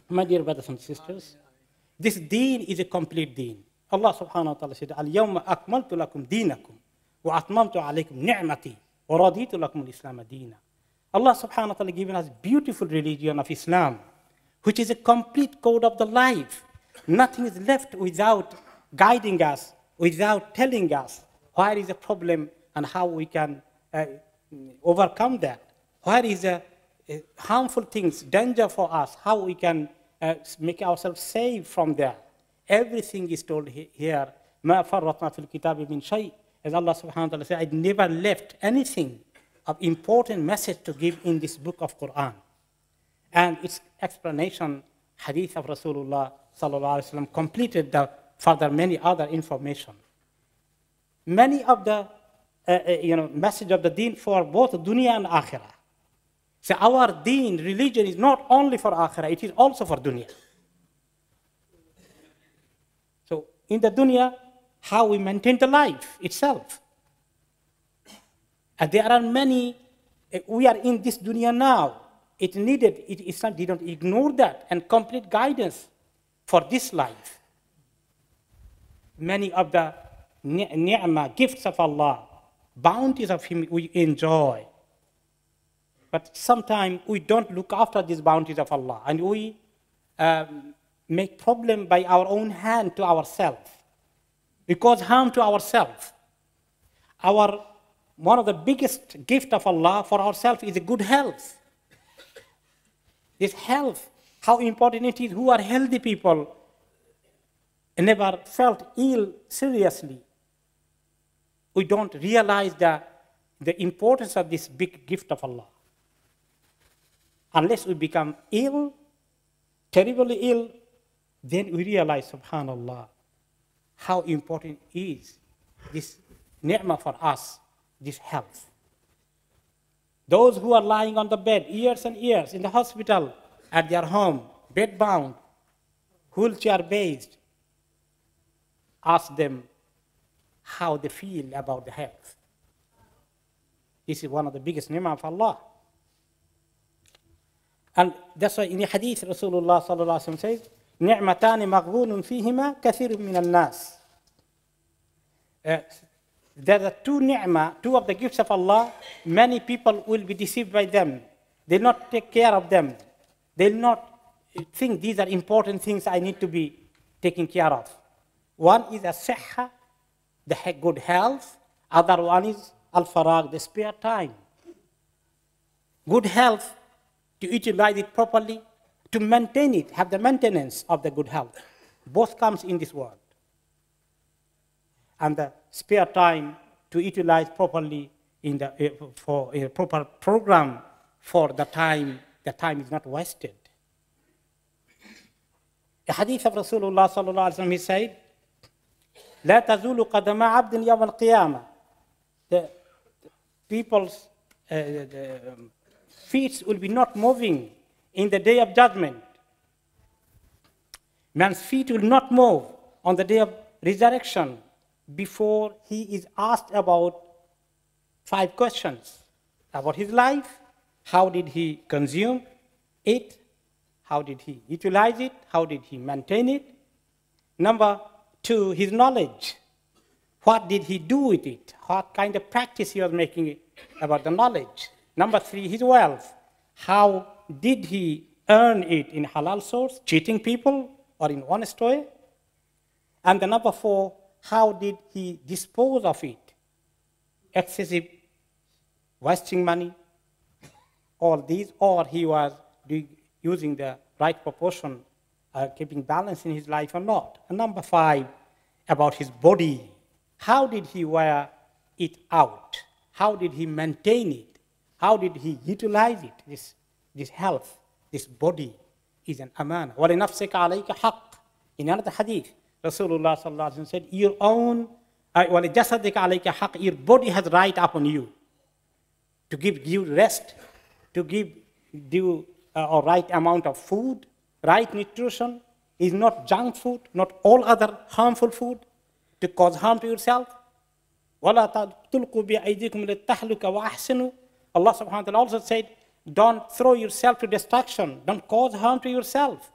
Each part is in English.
My dear brothers and sisters, this deen is a complete deen. Allah subhanahu wa ta'ala said, Al-yawma akmaltu lakum deenakum, wa atmamtu alaykum ni'mati, wa raditu lakum al-islam deena. Allah subhanahu wa ta'ala given us beautiful religion of Islam, which is a complete code of the life. Nothing is left without guiding us, without telling us where is the problem and how we can overcome that. Where is the harmful things, danger for us, how we can make ourselves safe from that. Everything is told here. مَا فَرَّطْنَا فِي الْكِتَابِ مِنْ شَيْءٍ. As Allah subhanahu wa ta'ala said, I never left anything of important message to give in this book of Qur'an. And its explanation, hadith of Rasulullah sallallahu alaihi wasallam, completed the further many other information. Many of the message of the deen for both dunya and akhirah. So our deen, religion, is not only for akhirah, it is also for dunya. So in the dunya, how we maintain the life itself. And there are many, we are in this dunya now. Islam didn't ignore that and complete guidance for this life. Many of the ni'mah, gifts of Allah, bounties of Him we enjoy. But sometimes we don't look after these bounties of Allah, and we make problem by our own hand to ourselves. We cause harm to ourselves. One of the biggest gift of Allah for ourselves is a good health. This health, how important it is. Who are healthy people never felt ill seriously. We don't realize the importance of this big gift of Allah. Unless we become ill, terribly ill, then we realize, subhanallah, how important is this ni'mah for us, this health. Those who are lying on the bed years and years in the hospital, at their home, bedbound, wheelchair-based, ask them how they feel about the health. This is one of the biggest ni'mah of Allah. And that's why in the hadith, Rasulullah sallallahu alaihi wasallam says, "Ni'matani maghbunun fihima kathirun min al-nas." There are two ni'mah, two of the gifts of Allah. Many people will be deceived by them. They'll not take care of them. They'll not think these are important things I need to be taken care of. One is as-sihha, the good health. Other one is al-faragh, the spare time. Good health, to utilize it properly, to maintain it, have the maintenance of the good health. Both comes in this world. And the spare time to utilize properly for a proper program for the time is not wasted. The hadith of Rasulullah sallallahu alaihi wasallam, he said, "La tazulu qadama 'abdin yawm al-qiyamah." The people's feet will be not moving in the day of judgment. Man's feet will not move on the day of resurrection before he is asked about 5 questions about his life. How did he consume it? How did he utilize it? How did he maintain it? Number 2, his knowledge. What did he do with it? What kind of practice he was making about the knowledge? Number 3, his wealth. How did he earn it? In halal source, cheating people, or in honest way? And the number 4, how did he dispose of it? Excessive wasting money, all these, or he was using the right proportion, keeping balance in his life or not. And number 5, about his body. How did he wear it out? How did he maintain it? How did he utilize it? This health, this body is an amana. وَلِنَفْسِكَ عَلَيْكَ حَقٍّ. In another hadith, Rasulullah sallallahu alaihi wasallam said, your own, وَلِجَسَدِكَ عَلَيْكَ حَقٍّ. Your body has right upon you to give you rest, to give you a right amount of food, right nutrition, is not junk food, not all other harmful food to cause harm to yourself. وَلَا تَلْقُوا بِأَيْدِيكُمْ لِلتَّهْلُكَ وَأَحْسِنُوا. Allah subhanahu wa ta'ala also said, don't throw yourself to destruction. Don't cause harm to yourself.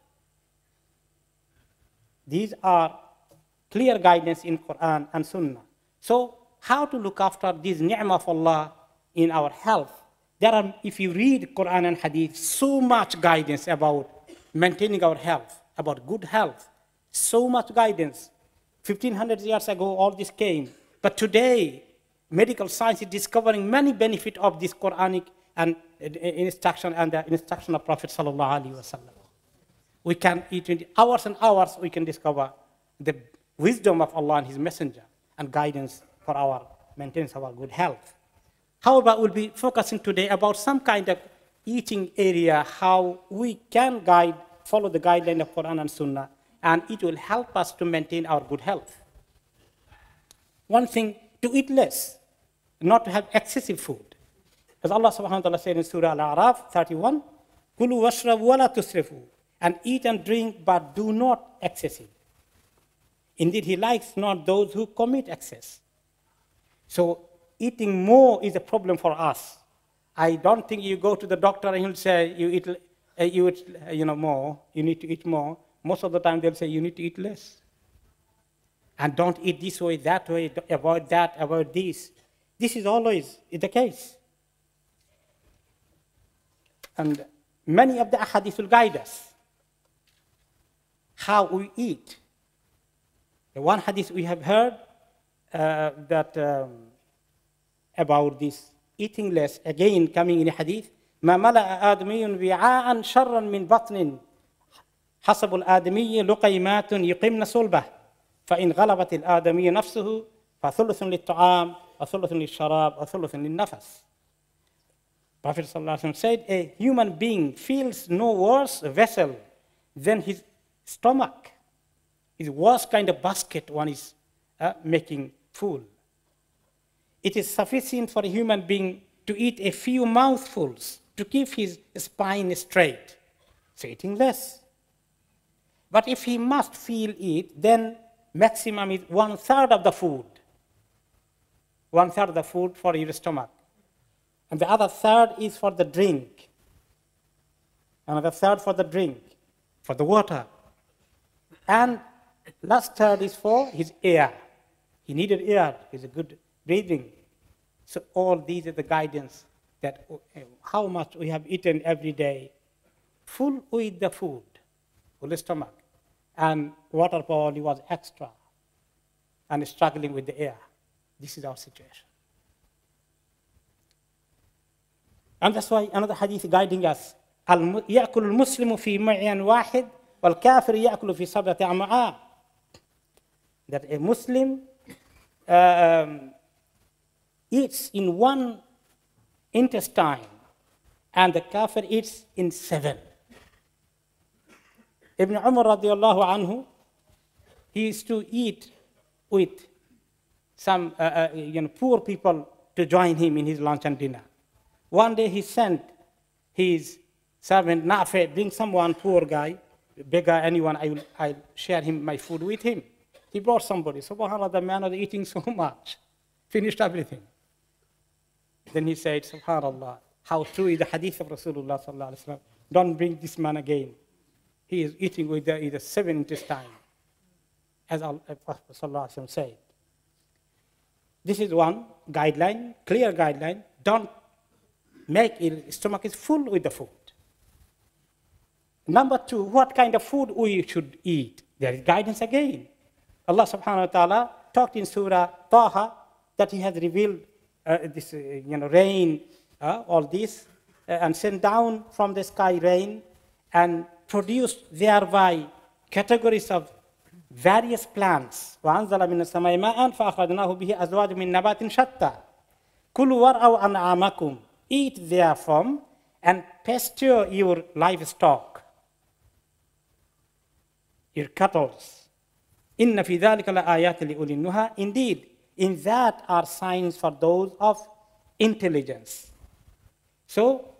These are clear guidance in Quran and Sunnah. So how to look after this ni'mah of Allah in our health? There are, if you read Quran and Hadith, so much guidance about maintaining our health, about good health. So much guidance. 1500 years ago, all this came. But today, medical science is discovering many benefits of this Quranic and instruction and the instruction of Prophet sallallahu alaihi wasallam. We can eat in hours and hours. We can discover the wisdom of Allah and His Messenger and guidance for our maintenance of our good health. However, we'll be focusing today about some kind of eating area, how we can follow the guideline of Quran and Sunnah, and it will help us to maintain our good health. One thing, to eat less, not to have excessive food. As Allah subhanahu wa ta'ala said in Surah Al-A'raf 31, Kulu washrabu wa la tusrifu, and eat and drink, but do not excessive. Indeed, He likes not those who commit excess. So eating more is a problem for us. I don't think you go to the doctor and he'll say, you eat more, you need to eat more. Most of the time they'll say, you need to eat less. And don't eat this way, that way, avoid that, avoid this. This is always the case. And many of the ahadith will guide us how we eat. The one hadith we have heard about this eating less, again coming in a hadith, ما ملأ آدمي وعاء شرا من بطن حسب الآدمي لقيمات يقمن صلبه فإن غلبت الآدمي نفسه فثلث للطعام وثلث للشراب وثلث للنفس. Prophet ﷺ said, a human being feels no worse vessel than his stomach. His worst kind of basket one is making full. It is sufficient for a human being to eat a few mouthfuls to keep his spine straight. So eating less. But if he must feel it, then maximum is 1/3 of the food. 1/3 of the food for your stomach. And the other third is for the drink. Another third for the drink, for the water. And last third is for his air. He needed air, it's a good breathing. So all these are the guidance that how much we have eaten every day. Full with the food, full stomach. And water probably was extra. And struggling with the air. This is our situation. And that's why another hadith guiding us. يأكل المسلم في معين واحد والكافر يأكل في سبعة أمعاء. That a Muslim eats in one intestine and the kafir eats in 7. Ibn Umar radiallahu anhu, he used to eat with some poor people to join him in his lunch and dinner. One day he sent his servant, Nafi, bring someone, poor guy, beggar, anyone, I'll share my food with him. He brought somebody. SubhanAllah, the man was eating so much, finished everything. Then he said, SubhanAllah, how true is the hadith of Rasulullah sallallahu alaihi wasallam. Don't bring this man again. He is eating with the 7 intestine, as Prophet sallallahu alaihi wasallam said. This is one guideline, clear guideline. Don't make your stomach is full with the food. Number 2, what kind of food we should eat? There is guidance again. Allah subhanahu wa ta'ala talked in Surah Taha that He has revealed this rain, all this, and sent down from the sky rain and produced thereby categories of various plants. وَأَنزَلَ مِنَ السَّمَاءِ مَاءً فَأَخْرَجْنَاهُ بِهِ أَزْوَاجٍ مِّن نَبَاتٍ شَتَّى كُلُوا وَارْعَوْا أَنْعَامَكُمْ. Eat therefrom and pasture your livestock, your cattle. إِنَّ فِي ذَلِكَ لَآيَاتٍ لِأُولِي النُّهَى. Indeed, in that are signs for those of intelligence. So,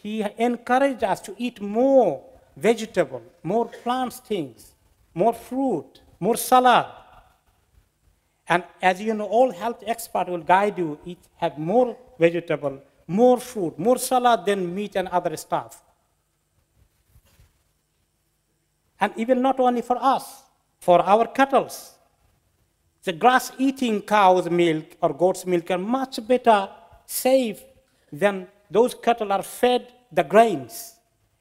He encouraged us to eat more vegetable, more plant things, more fruit, more salad. And as you know, all health experts will guide you, have more vegetable, more food, more salad than meat and other stuff. And even not only for us, for our cattle. The grass-eating cow's milk or goat's milk are much better, safe, than those cattle are fed the grains.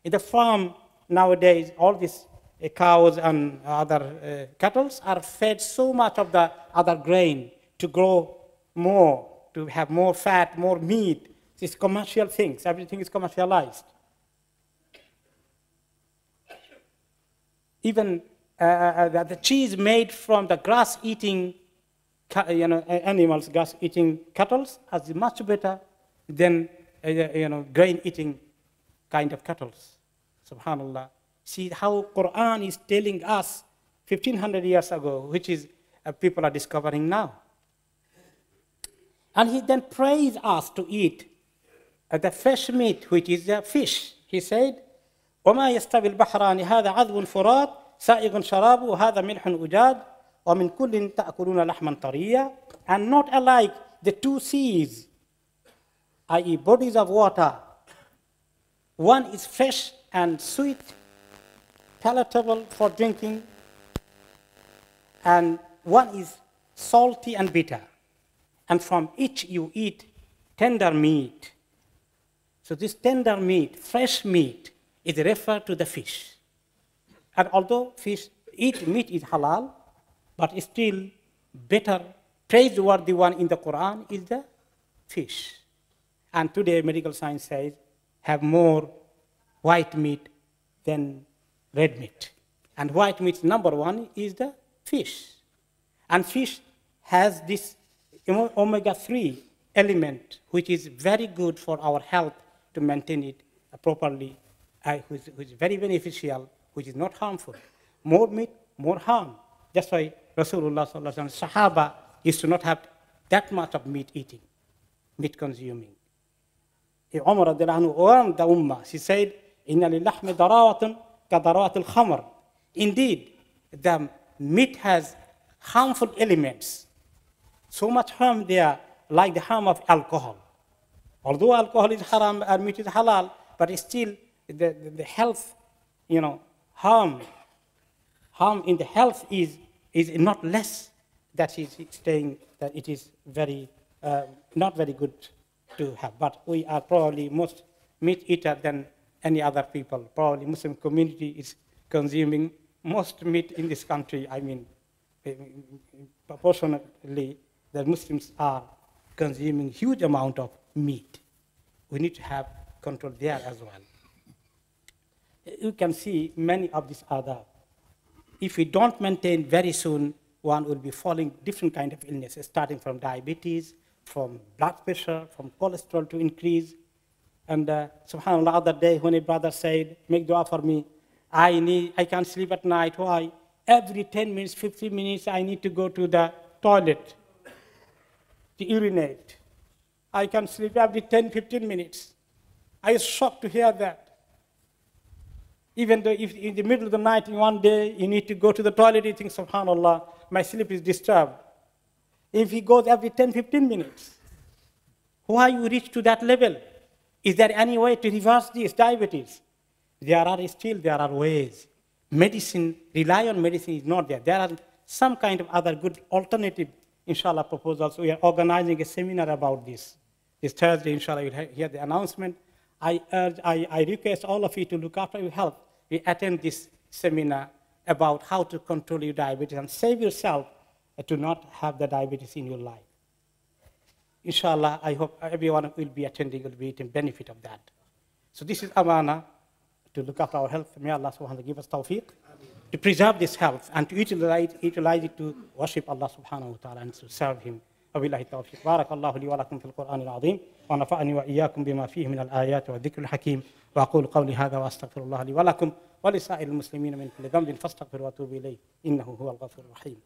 In the farm nowadays, all these cows and other cattle are fed so much of the other grain to grow more, to have more fat, more meat. These commercial things, everything is commercialized. Even the cheese made from the grass-eating animals, grass-eating cattle, is much better than grain-eating kind of cattle. Subhanallah. See how Quran is telling us 1500 years ago, which is people are discovering now. And he then praised us to eat the fresh meat, which is the fish. He said, وَمَا يَسْتَوِي الْبَحْرَانِ هَذَا عَذْبٌ فُرَاتٌ سَائِغٌ شَرَابُ وَهَذَا مِلْحٌ أُجَاجٌ وَمِنْ كُلٍّ تَأْكُلُونَ لَحْمًا طَرِيًّا. And not alike the two seas, i.e. bodies of water. One is fresh and sweet, palatable for drinking, and one is salty and bitter. And from each you eat tender meat. So this tender meat, fresh meat, is referred to the fish. And although meat is halal, but still better, praiseworthy one in the Quran is the fish. And today medical science says have more white meat than red meat. And white meat number one is the fish. And fish has this omega-3 element, which is very good for our health to maintain it properly, which is very beneficial, which is not harmful. More meat, more harm. That's why Rasulullah sallallahu alaihi wasallam, Sahaba used to not have that much of meat eating, meat consuming. Umar radiallahu anhu warned the ummah. She said, "Inna lillahmi darawatun ka darawat al-khamr." Indeed, the meat has harmful elements. So much harm there, like the harm of alcohol. Although alcohol is haram and meat is halal, but still the health, harm in the health is not less. That is saying that it is very not very good to have. But we are probably most meat eater than any other people. Probably Muslim community is consuming most meat in this country. I mean, proportionately, the Muslims are consuming huge amount of meat. We need to have control there as well. You can see many of these other. If we don't maintain, very soon one will be falling different kind of illnesses, starting from diabetes, from blood pressure, from cholesterol to increase. And subhanAllah, other day when a brother said, make dua for me, I can't sleep at night. Why? Every 10 minutes, 15 minutes, I need to go to the toilet to urinate. I can sleep every 10, 15 minutes. I was shocked to hear that. Even though if in the middle of the night, in one day, you need to go to the toilet, you think, subhanAllah, my sleep is disturbed. If he goes every 10, 15 minutes, why you reach to that level? Is there any way to reverse this diabetes? There are ways. Medicine, rely on medicine is not there. There are some kind of other good alternative, inshallah, proposals. We are organizing a seminar about this. This Thursday, inshallah, you'll hear the announcement. I request all of you to look after your health. We attend this seminar about how to control your diabetes and save yourself to not have the diabetes in your life. Inshallah, I hope everyone will be attending, will be getting benefit of that. So this is amana, to look after our health. May Allah subhanahu wa ta'ala give us tawfiq to preserve this health and to utilize it to worship Allah subhanahu wa ta'ala and to serve Him. وبالله التوفيق. بارك الله لي ولكم في القرآن العظيم ونفعني وإياكم بما فيه من الآيات والذكر الحكيم وأقول قولي هذا وأستغفر الله لي ولكم ولسائر المسلمين من كل ذنب فاستغفروا واتوبوا إليه إنه هو الغفور الرحيم.